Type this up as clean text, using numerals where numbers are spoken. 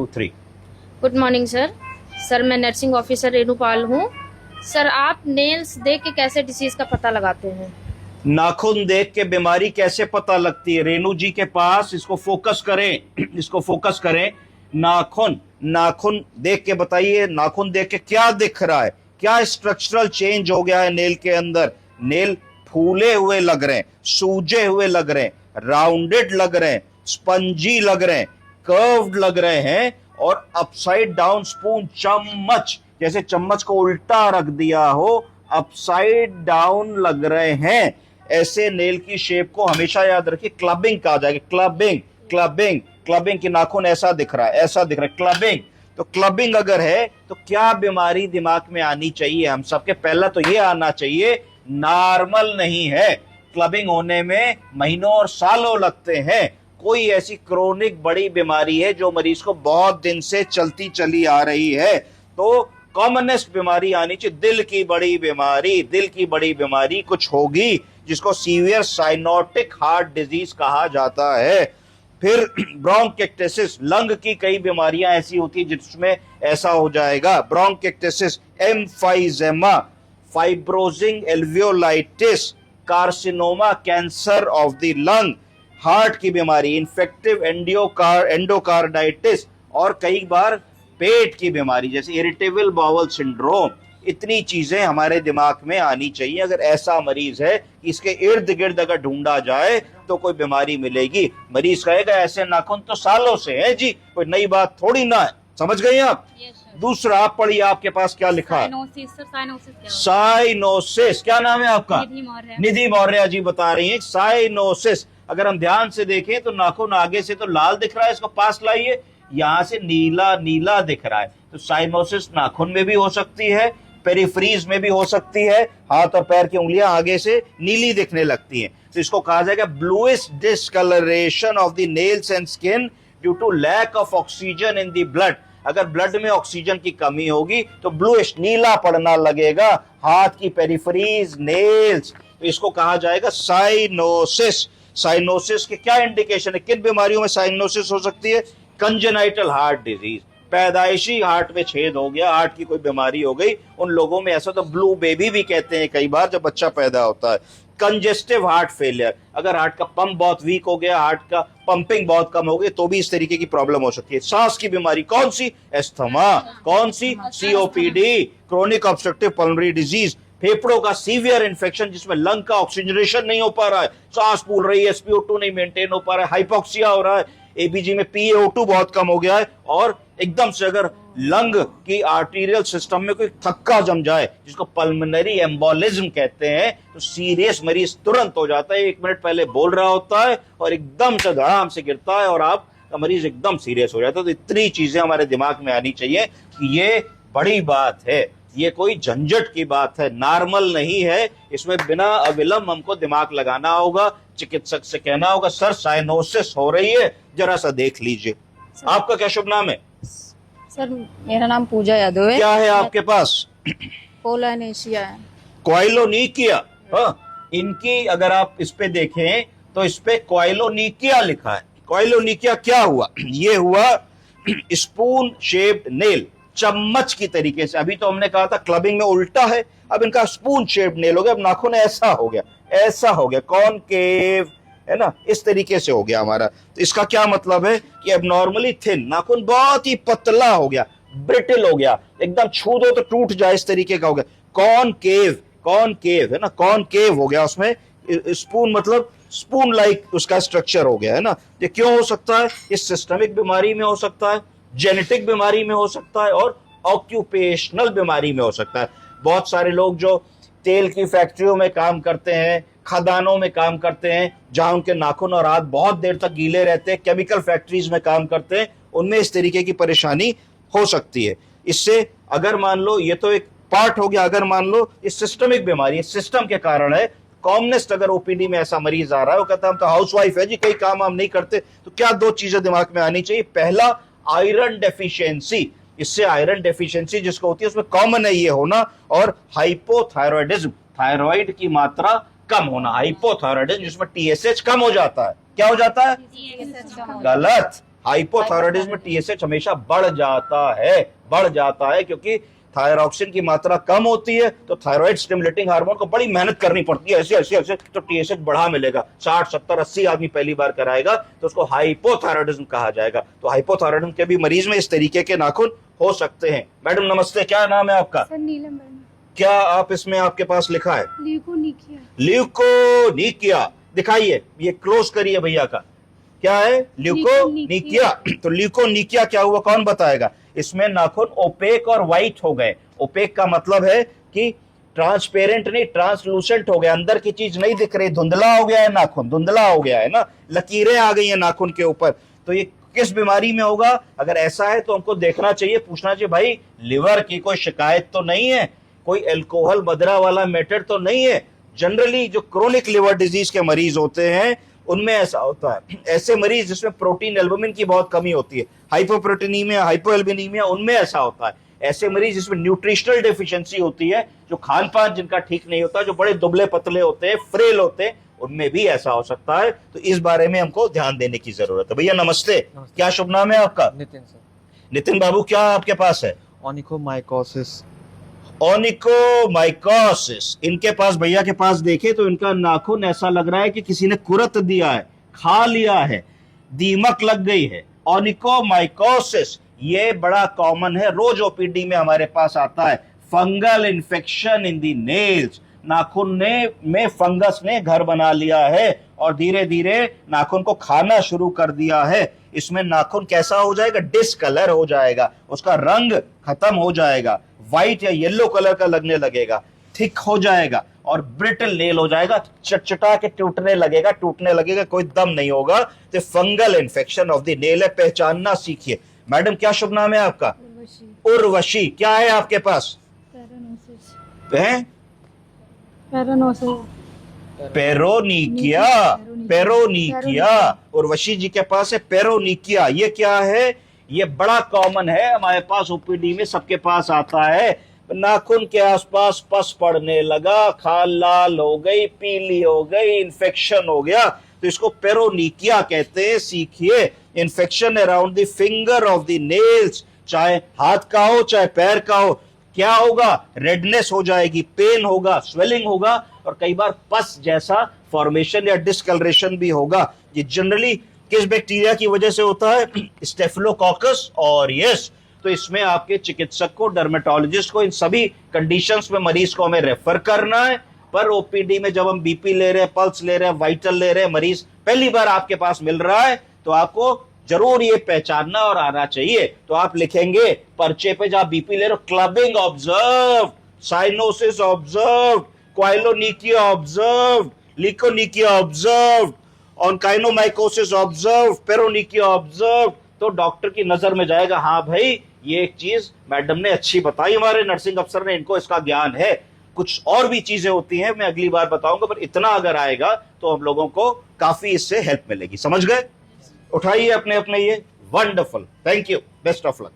2 3। Good morning sir. Sir मैं nursing officer रेणुपाल हूँ। Sir आप नेल्स देख के कैसे डिसीज का पता लगाते हैं? नाखून देख के बीमारी कैसे पता लगती है? रेणु जी के पास इसको फोकस करें, इसको फोकस करें। नाखून, नाखून देख के बताइए, नाखून देख के क्या दिख रहा है? क्या स्ट्रक्चरल चेंज हो गया है नेल के अंदर? नेल फूले हुए लग रहे हैं, सूजे हुए लग रहे हैं, राउंडेड लग रहे हैं, स्पंजी लग रहे हैं, कर्व्ड लग रहे हैं, और अपसाइड डाउन स्पून, चम्मच जैसे चम्मच को उल्टा रख दिया हो, अपसाइड डाउन लग रहे हैं। ऐसे नेल की शेप को हमेशा याद रखिए, क्लबिंग कहा जाएगा। क्लबिंग, क्लबिंग, क्लबिंग की नाखून ऐसा दिख रहा है, ऐसा दिख रहा है, क्लबिंग। तो क्लबिंग अगर है तो क्या बीमारी दिमाग में आनी चाहिए हम सबके? पहला तो ये आना चाहिए, नॉर्मल नहीं है। क्लबिंग होने में महीनों और सालों लगते हैं। कोई ऐसी क्रोनिक बड़ी बीमारी है जो मरीज को बहुत दिन से चलती चली आ रही है, तो कॉमनेस्ट बीमारी आनी चाहिए, दिल की बड़ी बीमारी। दिल की बड़ी बीमारी कुछ होगी जिसको सीवियर साइनोटिक हार्ट डिजीज कहा जाता है। फिर ब्रोंकाइटिस, लंग की कई बीमारियां ऐसी होती है जिसमें ऐसा हो जाएगा। Bronchitis, emphysema, fibrosing alveolitis, carcinoma, cancer of the lung, heart की बीमारी, इन्फेक्टिव एंडोकार्डाइटिस, और कई बार पेट की बीमारी जैसे इरिटेबल बाउल सिंड्रोम। इतनी चीजें हमारे दिमाग में आनी चाहिए। अगर ऐसा मरीज है कि इसके इर्द गिर्द अगर ढूंढा जाए तो कोई बीमारी मिलेगी। मरीज कहेगा ऐसे नाखून तो सालों से है जी, कोई नई बात थोड़ी ना है। समझ गई आप? दूसरा आप पढ़िए, आपके पास क्या लिखा है? साइनोसिस। क्या नाम है आपका? निधि मौर्य जी बता रही है साइनोसिस। अगर हम ध्यान से देखें तो नाखून आगे से तो लाल दिख रहा है, इसको पास लाइए, यहां से नीला नीला दिख रहा है। तो साइनोसिस नाखून में भी हो सकती है, पेरिफ्रीज में भी हो सकती है, हाथ और पैर की उंगलियां आगे से नीली दिखने लगती हैं। तो इसको कहा जाएगा bluish discoloration of the nails and skin due to lack of oxygen in the blood. अगर ब्लड में ऑक्सीजन की कमी होगी तो ब्लूइश नीला पड़ना लगेगा हाथ की पेरिफरीज, नेल्स। तो इसको कहा जाएगा साइनोसिस। साइनोसिस के क्या इंडिकेशन है? किन बीमारियों में साइनोसिस हो सकती है? कंजेनाइटल हार्ट डिजीज, पैदाइशी हार्ट में छेद हो गया, हार्ट की कोई बीमारी हो गई, उन लोगों में ऐसा तो ब्लू बेबी भी कहते हैं कई बार जब बच्चा पैदा होता है। कंजेस्टिव हार्ट फेलियर, अगर हार्ट का पंप बहुत वीक हो गया, हार्ट का पंपिंग बहुत कम हो गई, तो भी इस तरीके की प्रॉब्लम हो सकती है। सांस की बीमारी, कौन सी? एस्थमा। कौन सी? COPD, chronic obstructive pulmonary disease. फेफड़ों का सीवियर इन्फेक्शन जिसमें लंग का ऑक्सीजनेशन नहीं हो पा रहा है, सांस फूल रही है, SpO2 नहीं मेंटेन हो पा रहा है, हाइपोक्सिया हो रहा है, एबीजी में PaO2 बहुत कम हो गया है, और एकदम से अगर लंग की आर्टीरियल सिस्टम में कोई थक्का जम जाए जिसको पल्मोनरी एम्बोलिज्म कहते हैं, तो सीरियस मरीज तुरंत हो जाता है। 1 मिनट पहले बोल रहा होता है और एकदम से धड़ाम से गिरता है और आपका मरीज एकदम सीरियस हो जाता है। तो इतनी चीजें हमारे दिमाग में आनी चाहिए कि ये बड़ी बात है, ये कोई झंझट की बात है, नॉर्मल नहीं है। इसमें बिना अविलंब हमको दिमाग लगाना होगा, चिकित्सक से कहना होगा सर साइनोसिस हो रही है, जरा सा देख लीजिए। आपका क्या शुभ नाम है? सर मेरा नाम पूजा यादव है। क्या है आपके पास? कोलानेशिया है। क्वाइलोनिकिया। हाँ, इनकी अगर आप इस पे देखें तो इस पे क्वाइलोनिकिया लिखा है। क्वाइलोनिकिया क्या हुआ? ये हुआ स्पून शेप्ड नेल, चम्मच की तरीके से। अभी तो हमने कहा था क्लबिंग में उल्टा है, अब इनका स्पून शेप्ड नेल हो गया। अब नाखून ऐसा हो गया, ऐसा हो गया, कॉनकेव है ना, इस तरीके से हो गया हमारा। तो इसका क्या मतलब है कि अब नॉर्मली थिन नाखून बहुत ही पतला हो गया, ब्रिटिल हो गया, एकदम छू दो तो टूट जाए, इस तरीके का हो गया। कॉनकेव, कॉनकेव है ना, कॉनकेव हो गया। उसमें स्पून मतलब स्पून लाइक उसका स्ट्रक्चर हो गया है ना। ये क्यों हो सकता है? इस सिस्टमिक बीमारी में हो सकता है, जेनेटिक बीमारी में हो सकता है, और ऑक्यूपेशनल बीमारी में हो सकता है। बहुत सारे लोग जो तेल की फैक्ट्रियों में काम करते हैं, खदानों में काम करते हैं, जहां उनके नाखून और हाथ बहुत देर तक गीले रहते हैं, केमिकल फैक्ट्रीज में काम करते हैं, उनमें इस तरीके की परेशानी हो सकती है। इससे अगर मान लो, ये तो एक पार्ट हो गया, अगर मान लो ये सिस्टमिक बीमारी, सिस्टम के कारण है। कॉमनेस्ट अगर ओपीडी में ऐसा मरीज आ रहा है, वो कहता है हम तो हाउसवाइफ है जी, कई काम हम नहीं करते, तो क्या 2 चीजें दिमाग में आनी चाहिए? पहला, आयरन डेफिशिएंसी। इससे आयरन डेफिशिएंसी जिसको होती है उसमें कॉमन है ये होना, और हाइपोथायरॉयडिज्म, थायराइड की मात्रा कम होना, हाइपोथायरॉयडिज्म जिसमें TSH कम हो जाता है। क्या हो जाता है? गलत, हाइपोथायराइडिज्म में टीएसएच हमेशा बढ़ जाता है क्योंकि थायरॉक्सिन की मात्रा कम होती है, तो थायराइड स्टिमुलेटिंग हार्मोन को बड़ी मेहनत करनी पड़ती है, ऐसे तो टीएसएच बढ़ा मिलेगा। 60 70 80 आदमी पहली बार कराएगा तो उसको हाइपोथायराइडिज्म कहा जाएगा। तो हाइपोथायराइडिज्म के भी मरीज में इस तरीके के नाखून हो सकते हैं। मैडम नमस्ते, क्या नाम है आपका? सर नीलम वर्मा। क्या आप इसमें आपके पास लिखा है? ल्यूकोनिकिया। ल्यूकोनिकिया, दिखाइए, ये क्लोज करिए भैया का। क्या है? ल्यूकोनिकिया। तो ल्यूकोनिकिया क्या हुआ, कौन बताएगा? इसमें नाखून ओपेक और व्हाइट हो गए। ओपेक का मतलब है कि ट्रांसपेरेंट नहीं, ट्रांसलूसेंट हो गया, अंदर की चीज नहीं दिख रही, धुंधला हो गया है नाखून, धुंधला हो गया है ना, लकीरें आ गई है नाखून के ऊपर। तो ये किस बीमारी में होगा? अगर ऐसा है तो हमको देखना चाहिए, पूछना चाहिए, भाई लिवर की कोई शिकायत तो नहीं है, कोई एल्कोहल मदरा वाला मैटर तो नहीं है। जनरली जो क्रोनिक लिवर डिजीज के मरीज होते हैं उनमें ऐसा होता है। ऐसे मरीज जिसमें प्रोटीन एल्बुमिन की बहुत कमी होती है, हाइपोप्रोटीनीमिया, हाइपोएल्बुमिनिमिया, उनमें ऐसा होता है। ऐसे मरीज जिसमें न्यूट्रिशनल डेफिशिएंसी होती है, जो खान पान जिनका ठीक नहीं होता, जो बड़े दुबले पतले होते हैं, फ्रेल होते हैं, उनमें भी ऐसा हो सकता है। तो इस बारे में हमको ध्यान देने की जरूरत है। भैया नमस्ते, क्या शुभ नाम है आपका? नितिन सर। नितिन बाबू, क्या आपके पास है? ओनिकोमाइकोसिस। ओनिकोमाइकोसिस। इनके पास, भैया के पास देखे तो इनका नाखून ऐसा लग रहा है कि किसी ने कुरत दिया है, खा लिया है, दीमक लग गई है। ओनिकोमाइकोसिस ये बड़ा कॉमन है, रोज ओपीडी में हमारे पास आता है। Fungal infection in the nails, नाखून में फंगस ने घर बना लिया है और धीरे धीरे नाखून को खाना शुरू कर दिया है। इसमें नाखून कैसा हो जाएगा? डिसकलर हो जाएगा, उसका रंग खत्म हो जाएगा, व्हाइट या येलो कलर का लगने लगेगा, थिक हो जाएगा और ब्रिटल नेल हो जाएगा, चटचटा के टूटने लगेगा, कोई दम नहीं होगा। तो fungal infection of the nail है, पहचानना सीखिए। मैडम क्या शुभ नाम है आपका? उर्वशी। क्या है आपके पास? पेरोनिकिया। उर्वशी जी के पास है पेरोनिकिया। ये क्या है? ये बड़ा कॉमन है हमारे पास, ओपीडी में सबके पास आता है। नाखून के आसपास पस पड़ने लगा, खाल लाल हो गई, पीली हो गई, इन्फेक्शन हो गया, तो इसको पेरोनिकिया कहते हैं। सीखिए, infection around the finger of the nails, चाहे हाथ का हो चाहे पैर का हो, क्या होगा? रेडनेस हो जाएगी, पेन होगा, स्वेलिंग होगा और कई बार पस जैसा फॉर्मेशन या डिस्कलरेशन भी होगा। ये जनरली किस बैक्टीरिया की वजह से होता है? स्टेफिलोकोकस और यस। तो इसमें आपके चिकित्सक को, डर्मेटोलॉजिस्ट को, इन सभी कंडीशंस में मरीज को हमें रेफर करना है। पर ओपीडी में जब हम बीपी ले रहे हैं, पल्स ले रहे हैं, वाइटल ले रहे हैं, मरीज पहली बार आपके पास मिल रहा है, तो आपको जरूर ये पहचानना और आना चाहिए। तो आप लिखेंगे पर्चे पे, जब बीपी ले रहे हो, clubbing observe, cyanosis observe, koilonychia observe, leukonychia observe, onychomycosis observe, paronychia observe, तो डॉक्टर की नजर में जाएगा, हाँ भाई ये एक चीज मैडम ने अच्छी बताई, हमारे नर्सिंग अफसर ने, इनको इसका ज्ञान है। कुछ और भी चीजें होती हैं, मैं अगली बार बताऊंगा, पर इतना अगर आएगा तो हम लोगों को काफी इससे हेल्प मिलेगी। समझ गए? उठाइए अपने अपने ये। Wonderful, thank you, best of luck.